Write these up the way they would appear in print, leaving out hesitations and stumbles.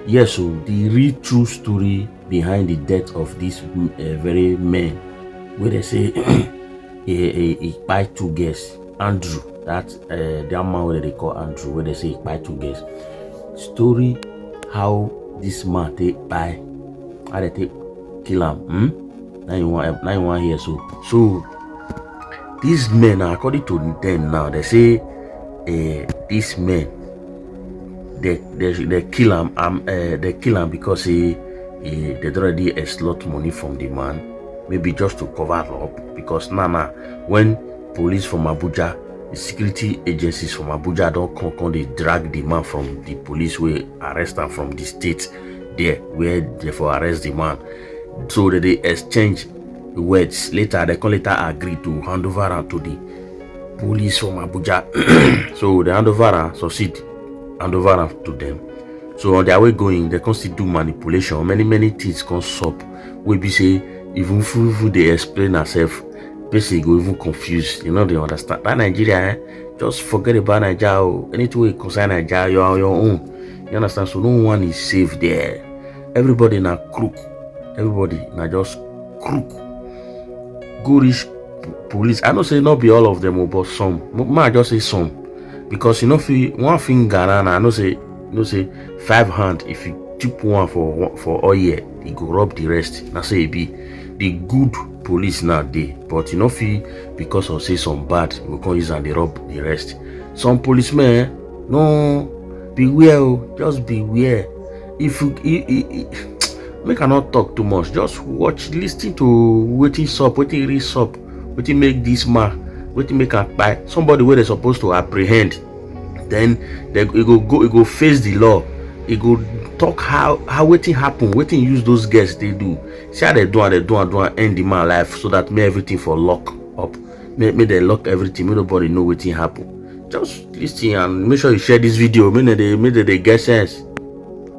Yes, so the real true story behind the death of this very man, where they say he buy two girls, Andrew, that man where they call Andrew, where they say he buy two girls. Story how this man take buy, how they take kill him. Now you want hear so these men, according to them now, they say these men they kill him. They kill him because they already extort money from the man, maybe just to cover up. Because now when police from Abuja, the security agencies from Abuja don't come they drag the man from the police where arrest him from the state there where they for arrest the man. So that they exchange words. Later they can later agree to hand over am to the police from Abuja. So the hand over succeed, hand over to them. So on their way going, they can still do manipulation. Many things can sup. We be say even if they explain ourselves, basically go even confused. You know they understand. That Nigeria, just forget about Nigeria. Anything we concern Nigeria, you're on your own. You understand? So no one is safe there. Everybody na crook. Everybody na just crook. Go reach police. I don't say not be all of them, but some. I just say some, because you know, if one finger and I know say 5 hand. If you tip one for all year, you go rub the rest. Now say it be the good police now dey, but you know, if because of say some bad, we can use and they rub the rest. Some policemen, no, beware, just beware. If you make I not talk too much, just watch, listen to wetin sup, wetin really sup, wetin make this man, wetin make am buy somebody where they supposed to apprehend. Then they go face the law. It go talk how wetin happen, wetin use those girls they do. See how they do and end the man life, so that may everything for lock up. May they lock everything, may nobody know wetin happen. Just listen and make sure you share this video. May they get sense.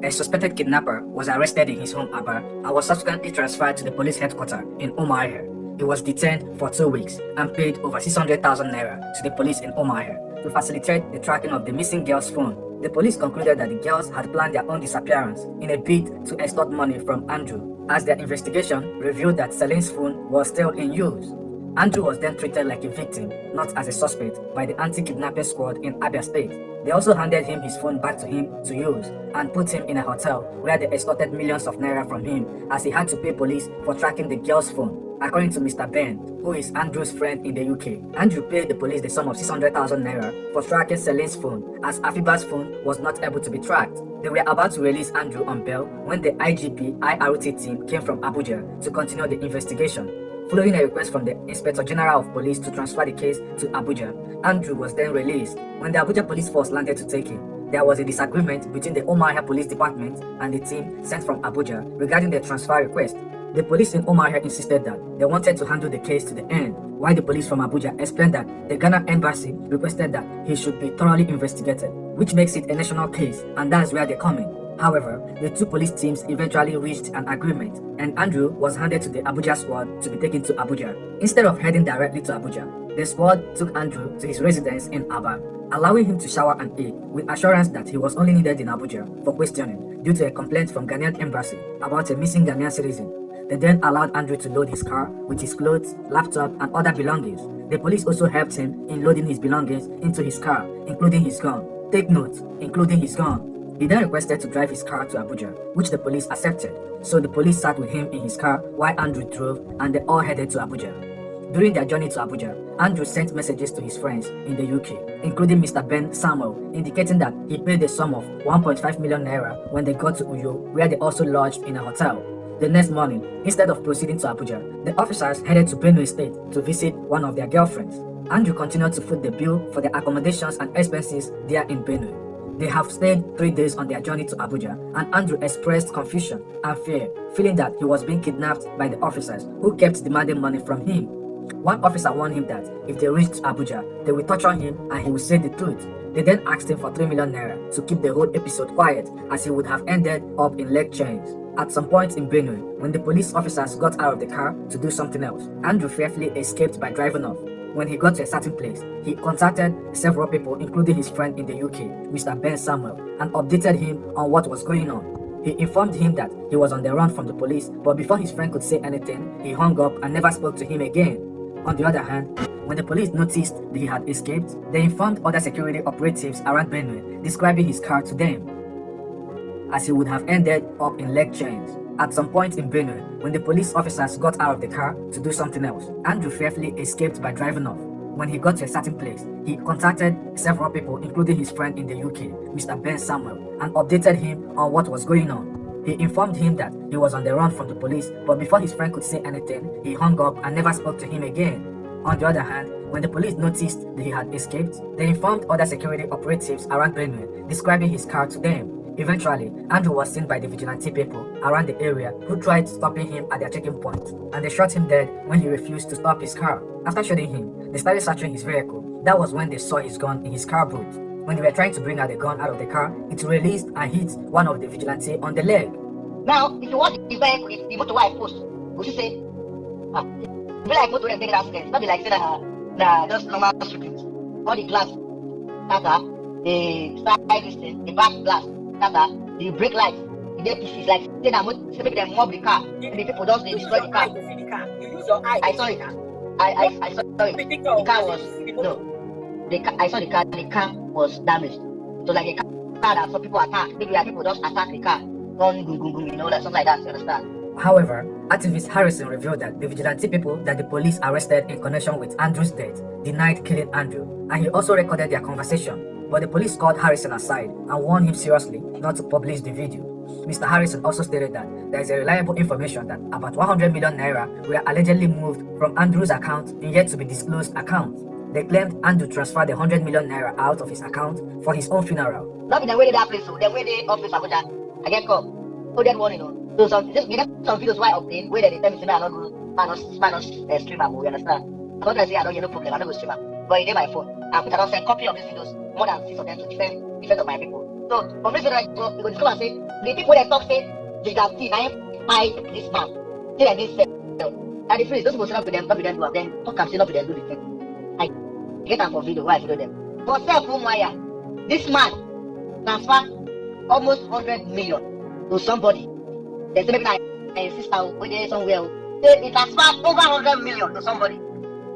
A suspected kidnapper was arrested in his home Aba and was subsequently transferred to the police headquarters in Umuahia. He was detained for 2 weeks and paid over 600,000 naira to the police in Umuahia to facilitate the tracking of the missing girl's phone. The police concluded that the girls had planned their own disappearance in a bid to extort money from Andrew, as their investigation revealed that Celine's phone was still in use. Andrew was then treated like a victim, not as a suspect, by the anti-kidnapping squad in Abia State. They also handed him his phone back to him to use and put him in a hotel where they extorted millions of naira from him, as he had to pay police for tracking the girl's phone. According to Mr. Ben, who is Andrew's friend in the UK, Andrew paid the police the sum of 600,000 naira for tracking Celine's phone, as Afiba's phone was not able to be tracked. They were about to release Andrew on bail when the IGP IRT team came from Abuja to continue the investigation. Following a request from the Inspector General of Police to transfer the case to Abuja, Andrew was then released. When the Abuja police force landed to take him, there was a disagreement between the Umuahia Police Department and the team sent from Abuja regarding the transfer request. The police in Umuahia insisted that they wanted to handle the case to the end, while the police from Abuja explained that the Ghana embassy requested that he should be thoroughly investigated, which makes it a national case, and that's where they come in. However, the two police teams eventually reached an agreement, and Andrew was handed to the Abuja squad to be taken to Abuja. Instead of heading directly to Abuja, the squad took Andrew to his residence in Aba, allowing him to shower and eat, with assurance that he was only needed in Abuja for questioning due to a complaint from Ghanaian embassy about a missing Ghanaian citizen. They then allowed Andrew to load his car with his clothes, laptop, and other belongings. The police also helped him in loading his belongings into his car, including his gun. Take note, including his gun. He then requested to drive his car to Abuja, which the police accepted. So the police sat with him in his car while Andrew drove, and they all headed to Abuja. During their journey to Abuja, Andrew sent messages to his friends in the UK, including Mr. Ben Samuel, indicating that he paid the sum of 1.5 million naira when they got to Uyo, where they also lodged in a hotel. The next morning, instead of proceeding to Abuja, the officers headed to Benue State to visit one of their girlfriends. Andrew continued to foot the bill for the accommodations and expenses there in Benue. They have stayed 3 days on their journey to Abuja, and Andrew expressed confusion and fear, feeling that he was being kidnapped by the officers who kept demanding money from him. One officer warned him that if they reached Abuja, they would torture him and he would say the truth. They then asked him for 3 million naira to keep the whole episode quiet, as he would have ended up in leg chains. At some point in Benue, when the police officers got out of the car to do something else, Andrew fearfully escaped by driving off. When he got to a certain place, he contacted several people, including his friend in the UK, Mr. Ben Samuel, and updated him on what was going on. He informed him that he was on the run from the police, but before his friend could say anything, he hung up and never spoke to him again. On the other hand, when the police noticed that he had escaped, they informed other security operatives around Benue, describing his car to them as he would have ended up in leg chains. At some point in Benue, when the police officers got out of the car to do something else, Andrew fearfully escaped by driving off. When he got to a certain place, he contacted several people, including his friend in the UK, Mr. Ben Samuel, and updated him on what was going on. He informed him that he was on the run from the police, but before his friend could say anything, he hung up and never spoke to him again. On the other hand, when the police noticed that he had escaped, they informed other security operatives around Benue, describing his car to them. Eventually, Andrew was seen by the vigilante people around the area who tried stopping him at their checking point, and they shot him dead when he refused to stop his car. After shooting him, they started searching his vehicle. That was when they saw his gun in his car boot. When they were trying to bring out the gun out of the car, it released and hit one of the vigilante on the leg. Now, if you watch the vehicle, if the motor I post, would you say, be like motor and take an accident, not be like say that just normal shootings. All the glass, the side distance, the back glass, the brake lights, the pieces like say that make them mob the car, and the people don't destroy the car. You use your eye. I saw it. I saw it. The car was no. I saw the car. The car was damaged. So like a car that some people attack. Maybe like people just attack the car. Like something like that. You understand? However, activist Harrison revealed that the vigilante people that the police arrested in connection with Andrew's death denied killing Andrew, and he also recorded their conversation. But the police called Harrison aside and warned him seriously not to publish the video. Mr. Harrison also stated that there is a reliable information that about 100 million naira were allegedly moved from Andrew's account in yet to be disclosed account. They claimed Andrew transferred the 100 million naira out of his account for his own funeral. Not be the way that place, so the way they office I get caught. So that one, So some videos why update where they tell me say I not stream am, you understand? I'm not gonna say I don't no problem, I don't go stream am. But it is my phone. And I don't send copy of these videos, more than 6 of them to different of my people. So from this video I go, you go discover say the people that talk say they can see I buy this man. Say like this and the phrase those people say not with them, do and then talk and say not with them do the thing. I get them for video why I video them. For self home wire, this man transfer almost 100 million to somebody. They say maybe my sister when they somewhere they transfer over 100 million to somebody.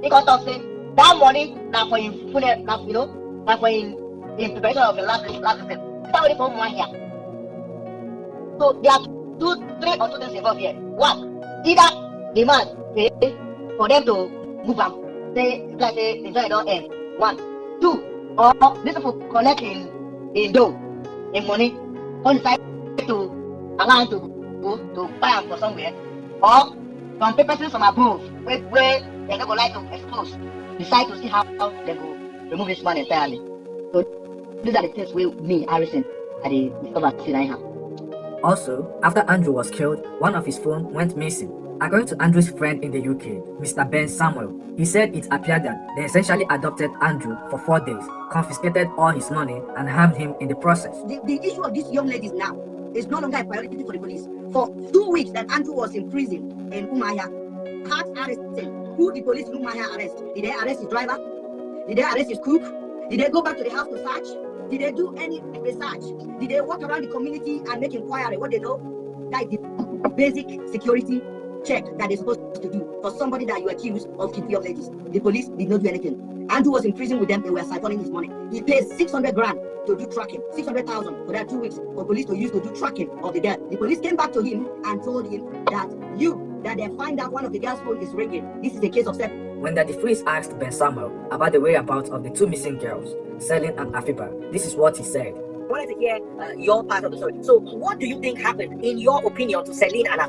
They got to say that money now for him funeral, now for him in preparation of the last step. It's already from one here. So there are three or two things involved here. One, either the man pay for them to move am, say like say the job don't end. 1, 2, or these people collect in dough, in money, on side to allow him to buy am for somewhere, or some purposes from above where they don't go like to expose, decide to see how they go remove this man entirely. So these are the things where me, Harrison, I discovered still I have. Also, after Andrew was killed, one of his phone went missing. According to Andrew's friend in the UK, Mr. Ben Samuel, he said it appeared that they essentially adopted Andrew for 4 days, confiscated all his money, and harmed him in the process. The issue of these young ladies now is no longer a priority for the police. For 2 weeks that Andrew was in prison in Umuahia, asked Harrison, who the police in Umuahia arrest? Did they arrest his driver? Did they arrest his cook? Did they go back to the house to search? Did they do any research? Did they walk around the community and make inquiry? What they know? That is the basic security check that they're supposed to do for somebody that you accuse of kidnapping young ladies. The police did not do anything. Andrew was in prison with them. They were siphoning his money. He paid 600 grand to do tracking, 600,000 for that 2 weeks for police to use to do tracking of the girl. The police came back to him and told him that they find out one of the girl's phone is ringing. This is a case of theft. When the defreeze asked Ben Samuel about the whereabouts of the 2 missing girls, Celine and Afiba, this is what he said. I wanted to hear your part of the story. So what do you think happened, in your opinion, to Celine and Afiba?